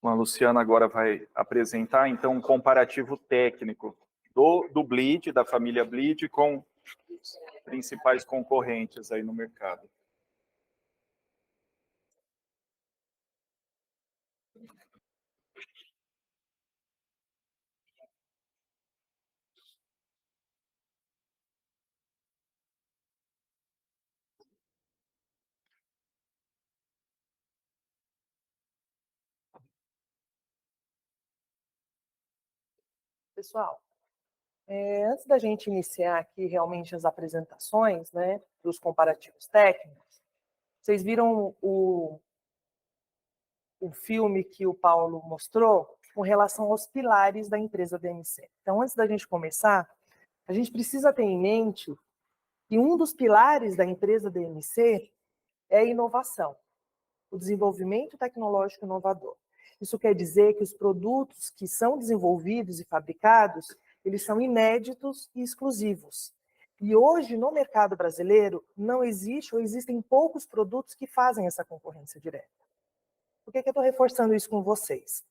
A Luciana agora vai apresentar, então, um comparativo técnico do Bleed, da família Bleed, com os principais concorrentes aí no mercado. Pessoal, antes da gente iniciar aqui realmente as apresentações, né, dos comparativos técnicos, vocês viram o filme que o Paulo mostrou com relação aos pilares da empresa DMC. Então, antes da gente começar, a gente precisa ter em mente que um dos pilares da empresa DMC é a inovação, o desenvolvimento tecnológico inovador. Isso quer dizer que os produtos que são desenvolvidos e fabricados, eles são inéditos e exclusivos. E hoje, no mercado brasileiro, não existe ou existem poucos produtos que fazem essa concorrência direta. Por que eu estou reforçando isso com vocês?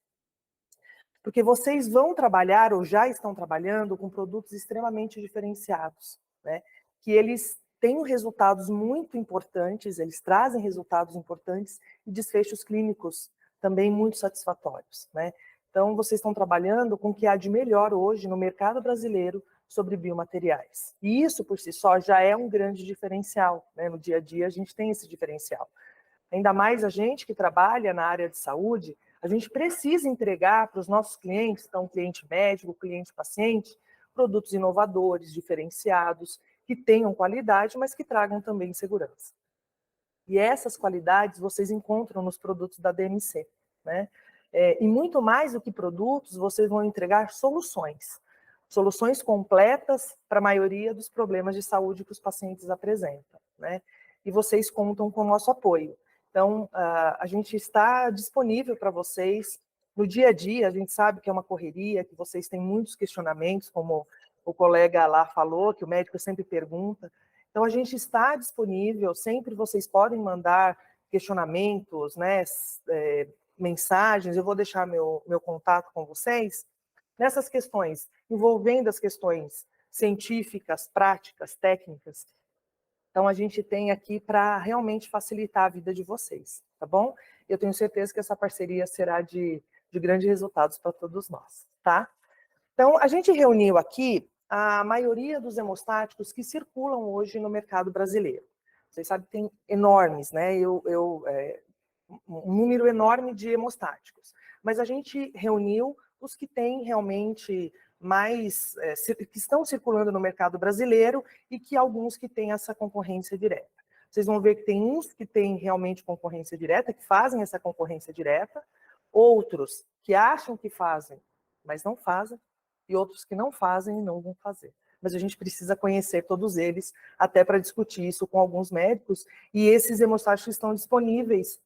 Porque vocês vão trabalhar ou já estão trabalhando com produtos extremamente diferenciados, né? Que eles têm resultados muito importantes, eles trazem resultados importantes e desfechos clínicos também muito satisfatórios, né? Então, vocês estão trabalhando com o que há de melhor hoje no mercado brasileiro sobre biomateriais. E isso, por si só, já é um grande diferencial, né? No dia a dia, a gente tem esse diferencial. Ainda mais a gente que trabalha na área de saúde, a gente precisa entregar para os nossos clientes, então cliente médico, cliente paciente, produtos inovadores, diferenciados, que tenham qualidade, mas que tragam também segurança. E essas qualidades vocês encontram nos produtos da DMC, né? E muito mais do que produtos, vocês vão entregar soluções. Soluções completas para a maioria dos problemas de saúde que os pacientes apresentam, né? E vocês contam com o nosso apoio. Então, a gente está disponível para vocês no dia a dia. A gente sabe que é uma correria, que vocês têm muitos questionamentos, como o colega lá falou, que o médico sempre pergunta. Então, a gente está disponível, sempre vocês podem mandar questionamentos, né, mensagens, eu vou deixar meu contato com vocês, nessas questões, envolvendo as questões científicas, práticas, técnicas. Então, a gente tem aqui para realmente facilitar a vida de vocês, tá bom? Eu tenho certeza que essa parceria será de grandes resultados para todos nós, tá? Então, a gente reuniu aqui a maioria dos hemostáticos que circulam hoje no mercado brasileiro. Vocês sabem que tem enormes, né? Um número enorme de hemostáticos. Mas a gente reuniu os que têm realmente mais, que estão circulando no mercado brasileiro e que alguns que têm essa concorrência direta. Vocês vão ver que tem uns que têm realmente concorrência direta, que fazem essa concorrência direta, outros que acham que fazem, mas não fazem, e outros que não fazem e não vão fazer. Mas a gente precisa conhecer todos eles, até para discutir isso com alguns médicos, e esses hemostáticos estão disponíveis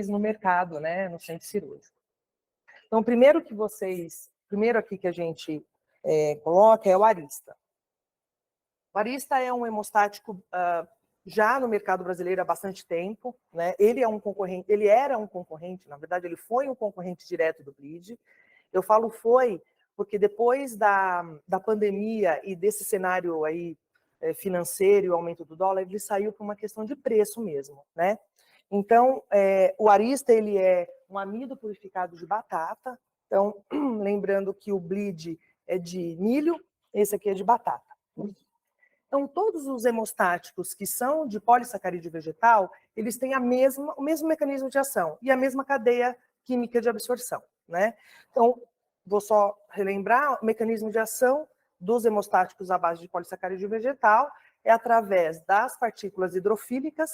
no mercado, né, no centro cirúrgico. Então, primeiro aqui que a gente coloca é o Arista. O Arista é um hemostático já no mercado brasileiro há bastante tempo, né? Ele era um concorrente, na verdade, ele foi um concorrente direto do Bleed. Eu falo foi, porque depois da pandemia e desse cenário aí financeiro e o aumento do dólar, ele saiu por uma questão de preço mesmo, né? Então, o Arista, ele é um amido purificado de batata. Então, lembrando que o Bleed é de milho, esse aqui é de batata. Então, todos os hemostáticos que são de polissacarídeo vegetal, eles têm o mesmo mecanismo de ação e a mesma cadeia química de absorção, né? Então, vou só relembrar, o mecanismo de ação dos hemostáticos à base de polissacarídeo vegetal é através das partículas hidrofílicas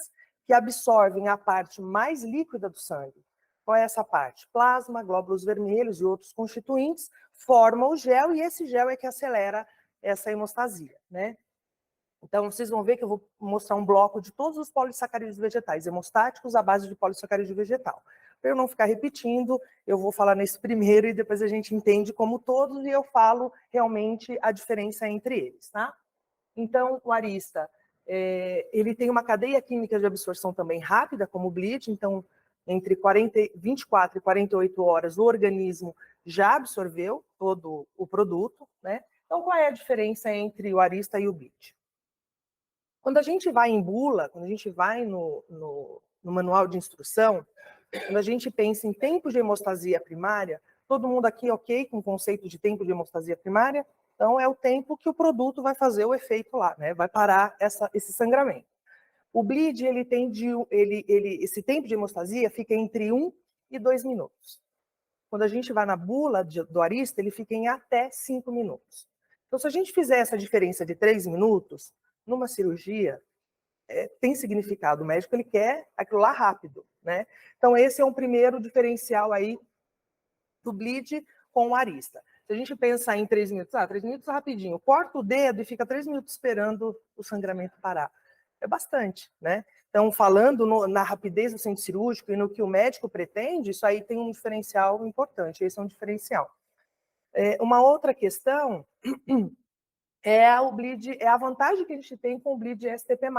que absorvem a parte mais líquida do sangue. Qual é essa parte? Plasma, glóbulos vermelhos e outros constituintes formam o gel, e esse gel é que acelera essa hemostasia, né? Então, vocês vão ver que eu vou mostrar um bloco de todos os polissacarídeos vegetais, hemostáticos à base de polissacarídeo vegetal. Para eu não ficar repetindo, eu vou falar nesse primeiro e depois a gente entende como todos e eu falo realmente a diferença entre eles, tá? Então, o Arista, ele tem uma cadeia química de absorção também rápida, como o Bleed, então entre 24 e 48 horas, o organismo já absorveu todo o produto, né? Então, qual é a diferença entre o Arista e o bleach? Quando a gente vai em bula, quando a gente vai no manual de instrução, quando a gente pensa em tempo de hemostasia primária, todo mundo aqui ok com o conceito de tempo de hemostasia primária? Então, é o tempo que o produto vai fazer o efeito lá, né? Vai parar esse sangramento. O bleed, esse tempo de hemostasia fica entre 1 e 2 minutos. Quando a gente vai na bula do Arista, ele fica em até 5 minutos. Então, se a gente fizer essa diferença de 3 minutos, numa cirurgia, tem significado. O médico ele quer aquilo lá rápido, né? Então, esse é um primeiro diferencial aí do bleed com o Arista. Se a gente pensar em 3 minutos, 3 minutos é rapidinho. Corta o dedo e fica 3 minutos esperando o sangramento parar. É bastante, né? Então, falando na rapidez do centro cirúrgico e no que o médico pretende, isso aí tem um diferencial importante. Esse é um diferencial. Uma outra questão o bleed, é a vantagem que a gente tem com o bleed STP+,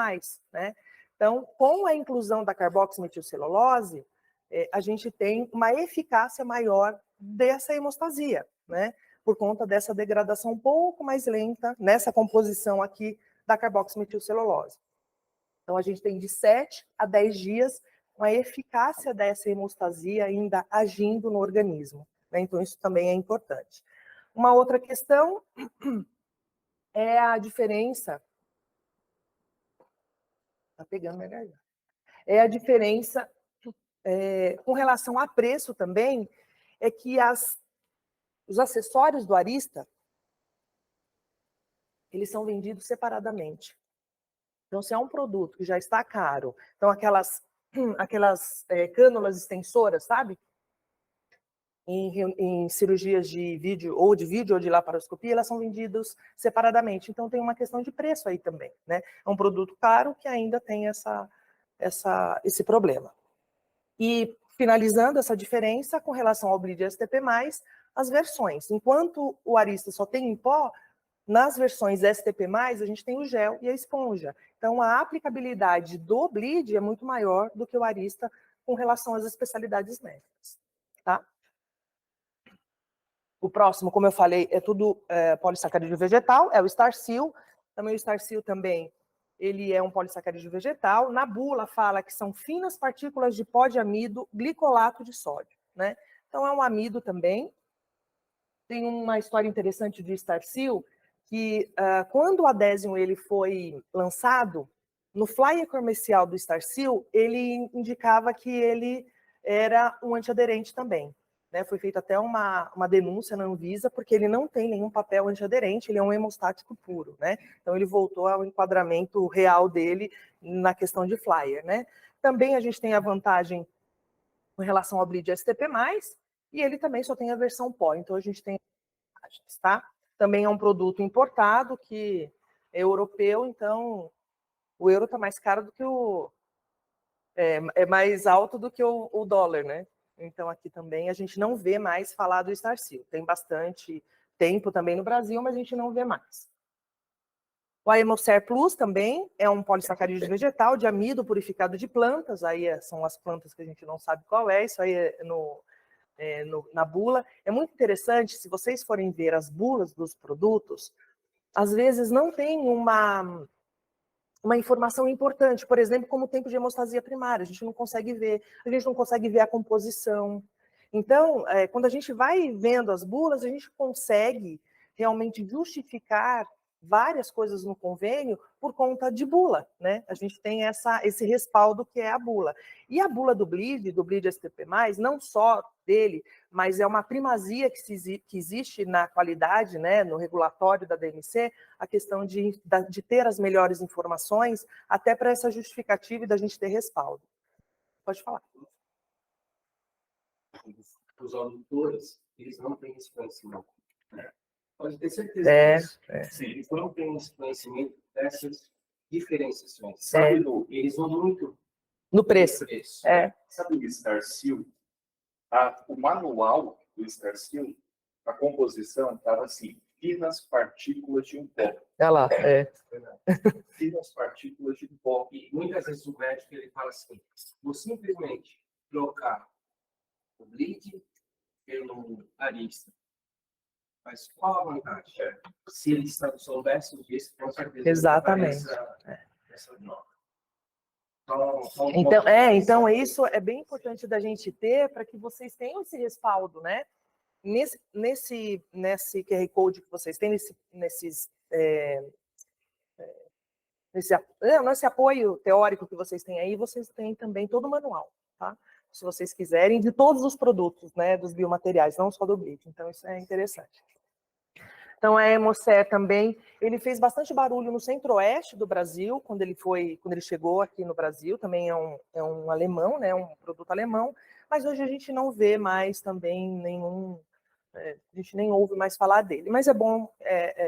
né? Então, com a inclusão da carboximetilcelulose, a gente tem uma eficácia maior dessa hemostasia, né? Por conta dessa degradação um pouco mais lenta nessa composição aqui da carboximetilcelulose. Então, a gente tem de 7 a 10 dias com a eficácia dessa hemostasia ainda agindo no organismo, né? Então, isso também é importante. Uma outra questão é a diferença. Tá pegando minha garganta. É a diferença com relação a preço também, é que os acessórios do Arista, eles são vendidos separadamente. Então, se é um produto que já está caro, então aquelas cânulas extensoras, sabe? Em cirurgias de vídeo ou de laparoscopia, elas são vendidas separadamente. Então, tem uma questão de preço aí também, né? É um produto caro que ainda tem esse problema. E, finalizando essa diferença, com relação ao bleed STP+, as versões. Enquanto o Arista só tem em pó, nas versões STP+, a gente tem o gel e a esponja. Então, a aplicabilidade do bleed é muito maior do que o Arista com relação às especialidades médicas, tá? O próximo, como eu falei, é tudo polissacarídeo vegetal, é o Starsil. Também o Starsil também, ele é um polissacarídeo vegetal. Na bula fala que são finas partículas de pó de amido, glicolato de sódio, né? Então, é um amido também. Tem uma história interessante de Starsil, que quando o Adesium ele foi lançado, no flyer comercial do Starsil, ele indicava que ele era um antiaderente também. Né? Foi feita até uma denúncia na Anvisa, porque ele não tem nenhum papel antiaderente, ele é um hemostático puro. Né? Então, ele voltou ao enquadramento real dele na questão de flyer. Né? Também a gente tem a vantagem com relação ao bleed STP+, e ele também só tem a versão pó. Então, a gente tem vantagens, tá? Também é um produto importado, que é europeu, então o euro está mais caro do que é mais alto do que o dólar, né? Então, aqui também a gente não vê mais falar do Starsil. Tem bastante tempo também no Brasil, mas a gente não vê mais. O Aemocer Plus também é um polissacarídeo vegetal de amido purificado de plantas. Aí são as plantas que a gente não sabe qual é. Isso aí é na bula. É muito interessante, se vocês forem ver as bulas dos produtos, às vezes não tem uma informação importante, por exemplo, como o tempo de hemostasia primária, a gente não consegue ver a composição. Então, quando a gente vai vendo as bulas, a gente consegue realmente justificar várias coisas no convênio por conta de bula, né? A gente tem esse respaldo que é a bula. E a bula do bleed STP+, não só dele, mas é uma primazia que existe na qualidade, né, no regulatório da DMC, a questão de ter as melhores informações, até para essa justificativa e da gente ter respaldo. Pode falar. Os auditores, eles não têm esse conhecimento. Pode ter certeza disso. Sim, eles não têm esse conhecimento dessas diferenciações. Sabe, eles vão muito no preço. Sabe o Starsil? O manual do Starsil, a composição estava assim, finas partículas de um pó. Olha lá, Finas partículas de um pó. E muitas vezes o médico ele fala assim, vou simplesmente trocar o bleed pelo arista. Mas qual a vantagem? Se eles soubessem disso, com certeza. Exatamente. Essa nota. Então isso é bem importante da gente ter para que vocês tenham esse respaldo, né? Nesse QR Code que vocês têm, nesse apoio teórico que vocês têm aí, vocês têm também todo o manual, tá? Se vocês quiserem, de todos os produtos, né, dos biomateriais, não só do bleach. Então, isso é interessante. Então, a Hemocé também, ele fez bastante barulho no centro-oeste do Brasil, quando ele chegou aqui no Brasil, também é um alemão, né, um produto alemão, mas hoje a gente não vê mais também a gente nem ouve mais falar dele. Mas é bom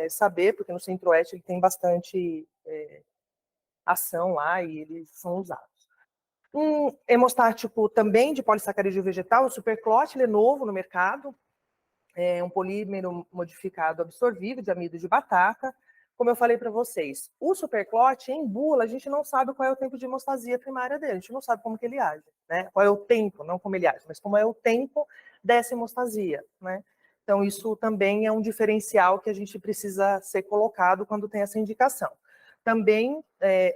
saber, porque no centro-oeste ele tem bastante ação lá e eles são usados. Um hemostático também de polissacarídeo vegetal, o Superclot, ele é novo no mercado, é um polímero modificado absorvível de amido de batata. Como eu falei para vocês, o Superclot, em bula, a gente não sabe qual é o tempo de hemostasia primária dele, a gente não sabe como que ele age, né? Qual é o tempo, não como ele age, mas como é o tempo dessa hemostasia, né? Então, isso também é um diferencial que a gente precisa ser colocado quando tem essa indicação. Também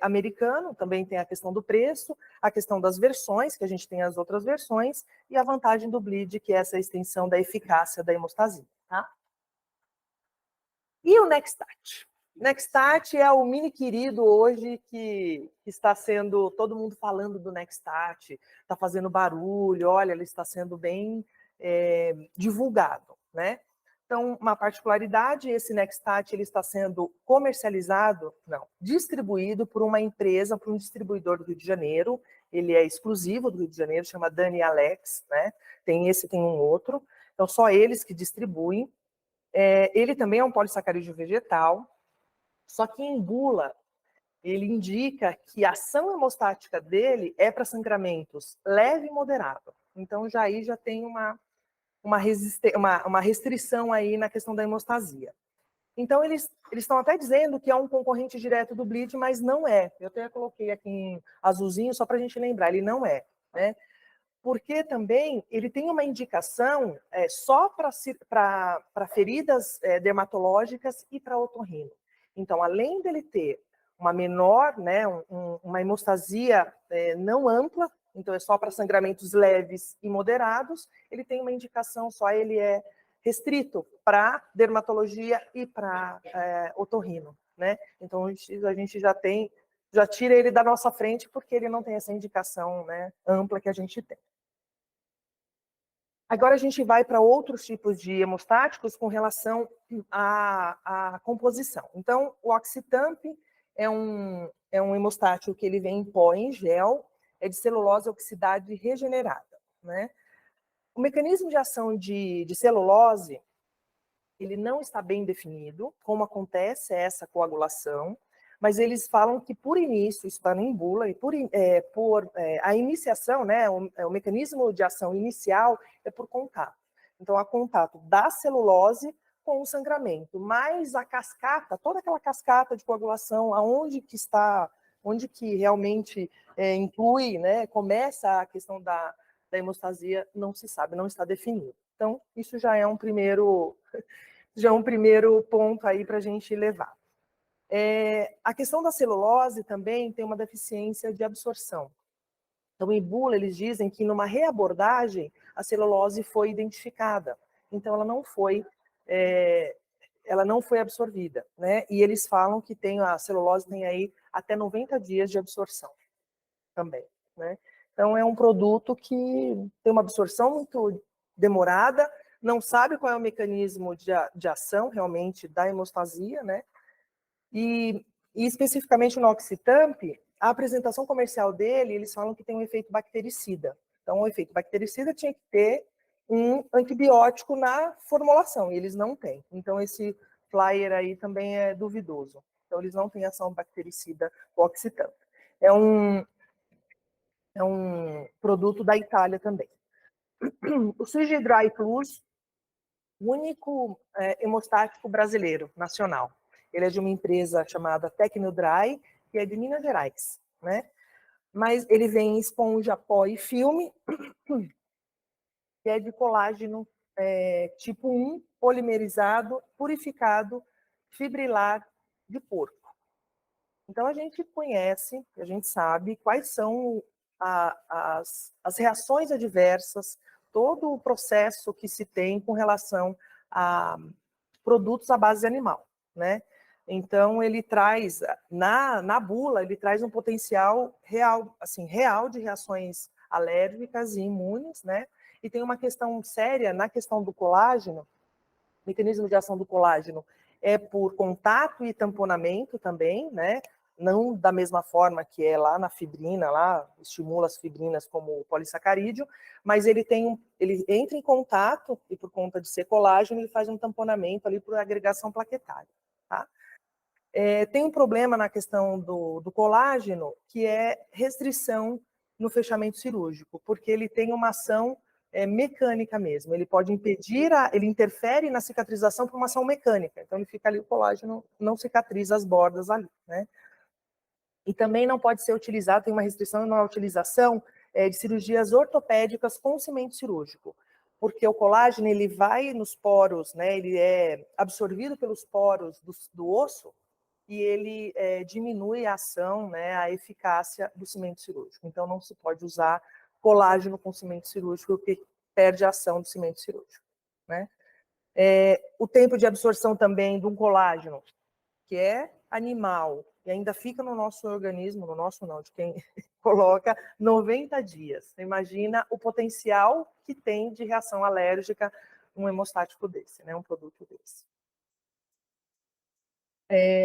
americano, também tem a questão do preço, a questão das versões, que a gente tem as outras versões, e a vantagem do bleed, que é essa extensão da eficácia da hemostasia. Tá? E o Nextat? Nextat é o mini querido hoje que está sendo, todo mundo falando do Nextat, está fazendo barulho, olha, ele está sendo bem divulgado, né? Então, uma particularidade, esse Nextat ele está sendo comercializado, distribuído por uma empresa, por um distribuidor do Rio de Janeiro, ele é exclusivo do Rio de Janeiro, chama Dani Alex, né? Tem um outro, então só eles que distribuem. Ele também é um polissacarídeo vegetal, só que em bula, ele indica que a ação hemostática dele é para sangramentos leve e moderado. Então, já tem uma restrição aí na questão da hemostasia. Então, eles estão até dizendo que é um concorrente direto do bleed, mas não é. Eu até coloquei aqui em azulzinho, só para a gente lembrar, ele não é, né? Porque também ele tem uma indicação só para feridas dermatológicas e para otorrino. Então, além dele ter uma menor, né, uma hemostasia não ampla, então é só para sangramentos leves e moderados, ele tem uma indicação só, ele é restrito para dermatologia e para otorrino, né? Então a gente já tira ele da nossa frente porque ele não tem essa indicação, né, ampla que a gente tem. Agora a gente vai para outros tipos de hemostáticos com relação à composição. Então, o Oxitamp é um hemostático que ele vem em pó, em gel, é de celulose oxidada regenerada, né? O mecanismo de ação de celulose, ele não está bem definido, como acontece essa coagulação, mas eles falam que por início, isso está em bula, e a iniciação, né, o mecanismo de ação inicial é por contato. Então, há contato da celulose com o sangramento, mas a cascata, toda aquela cascata de coagulação, onde que realmente inclui, né, começa a questão da hemostasia, não se sabe, não está definido. Então, isso já é um primeiro ponto aí para a gente levar. A questão da celulose também tem uma deficiência de absorção. Então, em bula, eles dizem que numa reabordagem, a celulose foi identificada. Então, ela não foi absorvida, né? E eles falam que a celulose tem aí até 90 dias de absorção também, né? Então, é um produto que tem uma absorção muito demorada, não sabe qual é o mecanismo de ação realmente da hemostasia, né? E especificamente no Oxitamp, a apresentação comercial dele, eles falam que tem um efeito bactericida. Então, o efeito bactericida tinha que ter um antibiótico na formulação, e eles não têm. Então, esse flyer aí também é duvidoso. Então, eles não têm ação bactericida com Oxitamp. É um produto da Itália também. O Surgidry Plus, o único hemostático brasileiro, nacional. Ele é de uma empresa chamada Tecnodry, que é de Minas Gerais, né? mas ele vem em esponja, pó e filme, que é de colágeno tipo 1, polimerizado, purificado, fibrilar de porco. Então, a gente conhece, a gente sabe quais são as reações adversas, todo o processo que se tem com relação a produtos à base animal, né? Então, ele traz, na bula, ele traz um potencial real, assim, real de reações alérgicas e imunes, né? E tem uma questão séria na questão do colágeno, o mecanismo de ação do colágeno é por contato e tamponamento também, né? Não da mesma forma que é lá na fibrina, lá estimula as fibrinas como o polissacarídeo, mas ele entra em contato e por conta de ser colágeno ele faz um tamponamento ali por agregação plaquetária, tá? Tem um problema na questão do colágeno que é restrição no fechamento cirúrgico, porque ele tem uma ação mecânica mesmo. Ele pode impedir, ele interfere na cicatrização por uma ação mecânica. Então ele fica ali, o colágeno não cicatriza as bordas ali, né? E também não pode ser utilizado, tem uma restrição na utilização de cirurgias ortopédicas com cimento cirúrgico, porque o colágeno ele vai nos poros, né? Ele é absorvido pelos poros do osso e ele diminui a ação, né, a eficácia do cimento cirúrgico. Então não se pode usar colágeno com cimento cirúrgico, porque perde a ação do cimento cirúrgico, né? O tempo de absorção também de um colágeno, que é animal, e ainda fica no nosso organismo, no nosso não, de quem coloca, 90 dias. Você imagina o potencial que tem de reação alérgica um hemostático desse, né, um produto desse.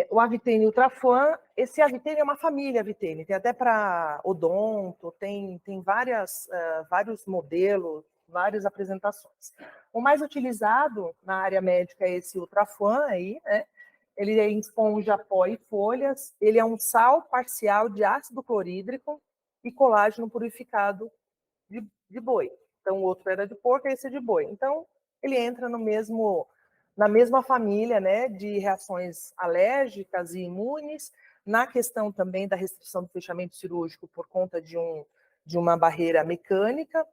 O Avitene Ultrafan, esse Avitene é uma família Avitene, tem até para odonto, tem vários modelos, várias apresentações. O mais utilizado na área médica é esse Ultrafan aí, né? Ele é em esponja, pó e folhas, ele é um sal parcial de ácido clorídrico e colágeno purificado de boi. Então, o outro era de porco, esse é de boi. Então, ele entra na mesma família, né, de reações alérgicas e imunes, na questão também da restrição do fechamento cirúrgico por conta de uma barreira mecânica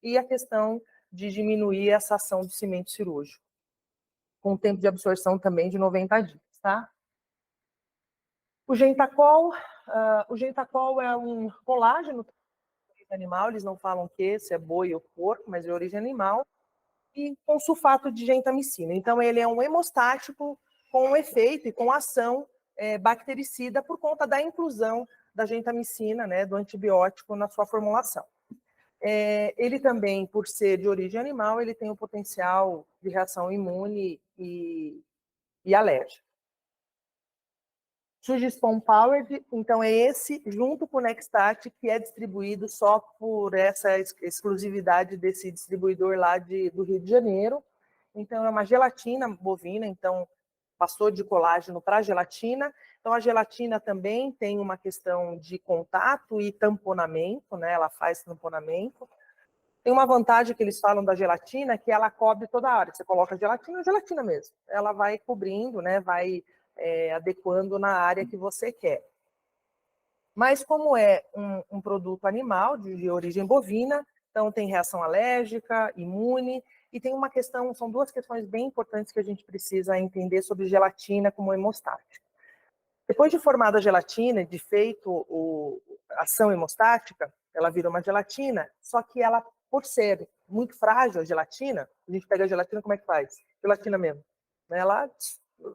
e a questão de diminuir essa ação do cimento cirúrgico, com tempo de absorção também de 90 dias, tá? O Gentacol é um colágeno animal, eles não falam se é boi ou porco, mas é origem animal, e com sulfato de gentamicina. Então, ele é um hemostático com efeito e com ação bactericida por conta da inclusão da gentamicina, né, do antibiótico, na sua formulação. Ele também, por ser de origem animal, ele tem um potencial de reação imune e alérgica. Surgispon Powered, então é esse, junto com o Nextat, que é distribuído só por essa exclusividade desse distribuidor lá do Rio de Janeiro. Então é uma gelatina bovina, então passou de colágeno para gelatina. Então a gelatina também tem uma questão de contato e tamponamento, né? Ela faz tamponamento. Tem uma vantagem que eles falam da gelatina, que ela cobre toda a área. Você coloca a gelatina mesmo. Ela vai cobrindo, né? Vai adequando na área que você quer. Mas como é um produto animal de origem bovina, então tem reação alérgica, imune, e tem uma questão, são duas questões bem importantes que a gente precisa entender sobre gelatina como hemostática. Depois de formada a gelatina, de feito a ação hemostática, ela vira uma gelatina, só que ela, por ser muito frágil a gelatina, a gente pega a gelatina, como é que faz? Gelatina mesmo. Ela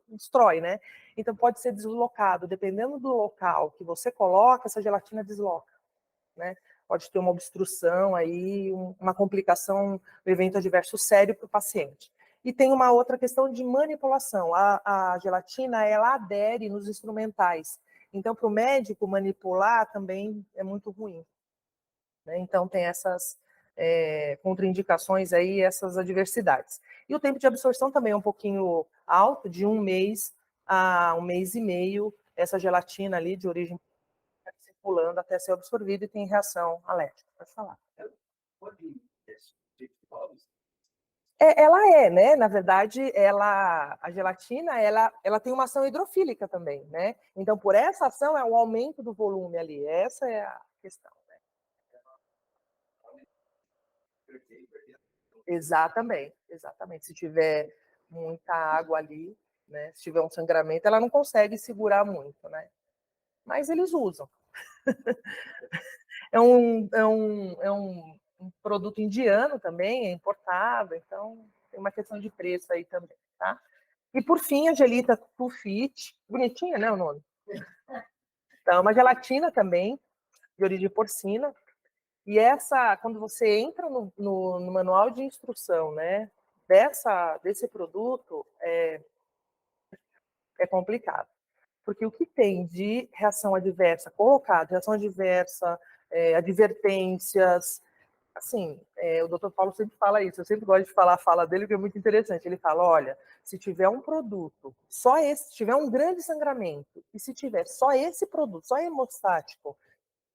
destrói, né? Então pode ser deslocado, dependendo do local que você coloca, essa gelatina desloca, né? Pode ter uma obstrução aí, uma complicação, um evento adverso sério para o paciente. E tem uma outra questão de manipulação. A gelatina, ela adere nos instrumentais. Então, para o médico manipular também é muito ruim, né? Então tem essas contraindicações aí, essas adversidades. E o tempo de absorção também é um pouquinho alto, de 1 mês a 1 mês e meio, essa gelatina ali de origem circulando até ser absorvida e tem reação alérgica. Pode falar. Ela né? Na verdade, a gelatina, ela tem uma ação hidrofílica também, né? Então, por essa ação, é o aumento do volume ali. Essa é questão, né? Exatamente, exatamente. Se tiver muita água ali, né? Se tiver um sangramento, ela não consegue segurar muito, né? Mas eles usam. Um produto indiano também, é importado, então tem uma questão de preço aí também, tá? E por fim, a gelita Tufit, bonitinha, né, o nome? Então, uma gelatina também, de origem porcina, e essa, quando você entra no manual de instrução, né, desse produto, é complicado. Porque o que tem de reação adversa colocado, reação adversa, advertências, assim, o doutor Paulo sempre fala isso, eu sempre gosto de falar a fala dele, que é muito interessante. Ele fala, olha, se tiver um produto, só esse, se tiver um grande sangramento, e se tiver só esse produto, só hemostático,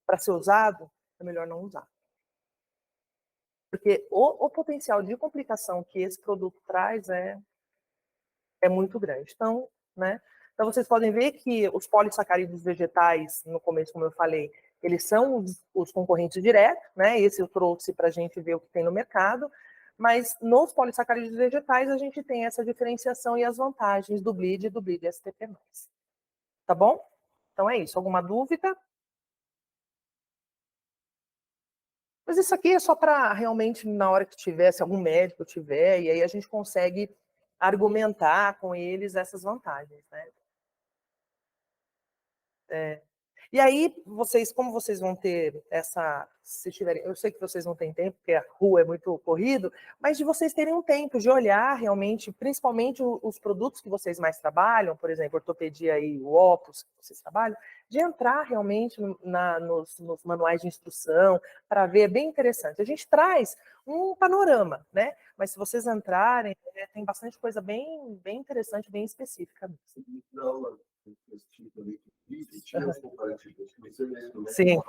para ser usado, é melhor não usar. Porque o potencial de complicação que esse produto traz é muito grande. Então, né? Então, vocês podem ver que os polissacarídeos vegetais, no começo, como eu falei, eles são os concorrentes diretos, né? Esse eu trouxe para a gente ver o que tem no mercado, mas nos polissacarídeos vegetais a gente tem essa diferenciação e as vantagens do bleed e do bleed STP+. Tá bom? Então é isso. Alguma dúvida? Mas isso aqui é só para realmente, na hora que tiver, se algum médico tiver, e aí a gente consegue argumentar com eles essas vantagens, né? E aí, como vocês vão ter se tiverem, eu sei que vocês não têm tempo, porque a rua é muito corrido, mas de vocês terem um tempo de olhar realmente, principalmente os produtos que vocês mais trabalham, por exemplo, ortopedia e o Opus que vocês trabalham, de entrar realmente nos manuais de instrução, para ver, é bem interessante. A gente traz um panorama, né? Mas se vocês entrarem, tem bastante coisa bem interessante, bem específica. Tinha os comparativos que você mesmo, né? Sim.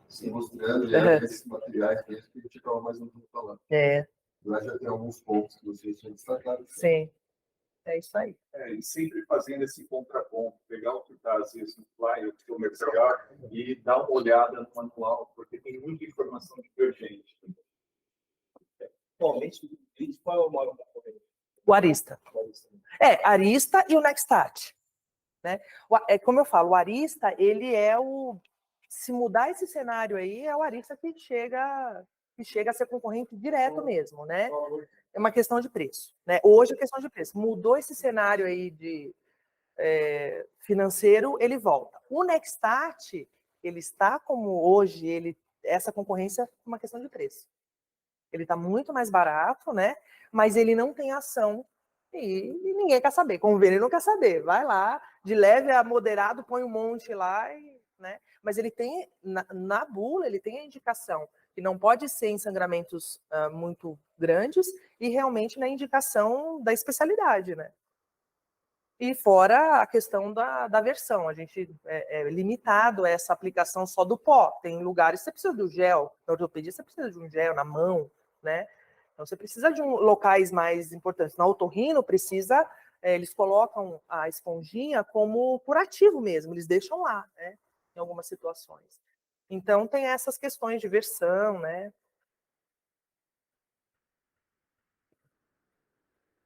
Se mostrando, e era esses materiais que a gente ficava mais um pouco falando. Lá já tem alguns pontos que vocês tinham destacado. Sim, é isso aí. E sempre fazendo esse contraponto, pegar o que está, às vezes, no flyer comercial e dar uma olhada no manual, porque tem muita informação divergente. Bom, qual é o modo da corrente? O Arista. Arista e o Nextat. Né? Como eu falo, o Arista, ele é se mudar esse cenário aí, é o Arista que chega a ser concorrente direto mesmo, né? É uma questão de preço, né? Hoje é questão de preço. Mudou esse cenário aí de financeiro, ele volta. O Nextat, ele está como hoje, essa concorrência é uma questão de preço. Ele está muito mais barato, né? Mas ele não tem ação e ninguém quer saber. Convênio não quer saber. Vai lá, de leve a moderado, põe um monte lá, né? Mas ele tem, na bula, ele tem a indicação que não pode ser em sangramentos muito grandes e realmente na indicação da especialidade, né? E fora a questão da versão, a gente é limitado a essa aplicação só do pó. Tem lugares que você precisa do gel, na ortopedia você precisa de um gel na mão, né? Então você precisa de locais mais importantes. Na otorrino precisa, eles colocam a esponjinha como curativo mesmo, eles deixam lá, né? Em algumas situações. Então tem essas questões de versão, né?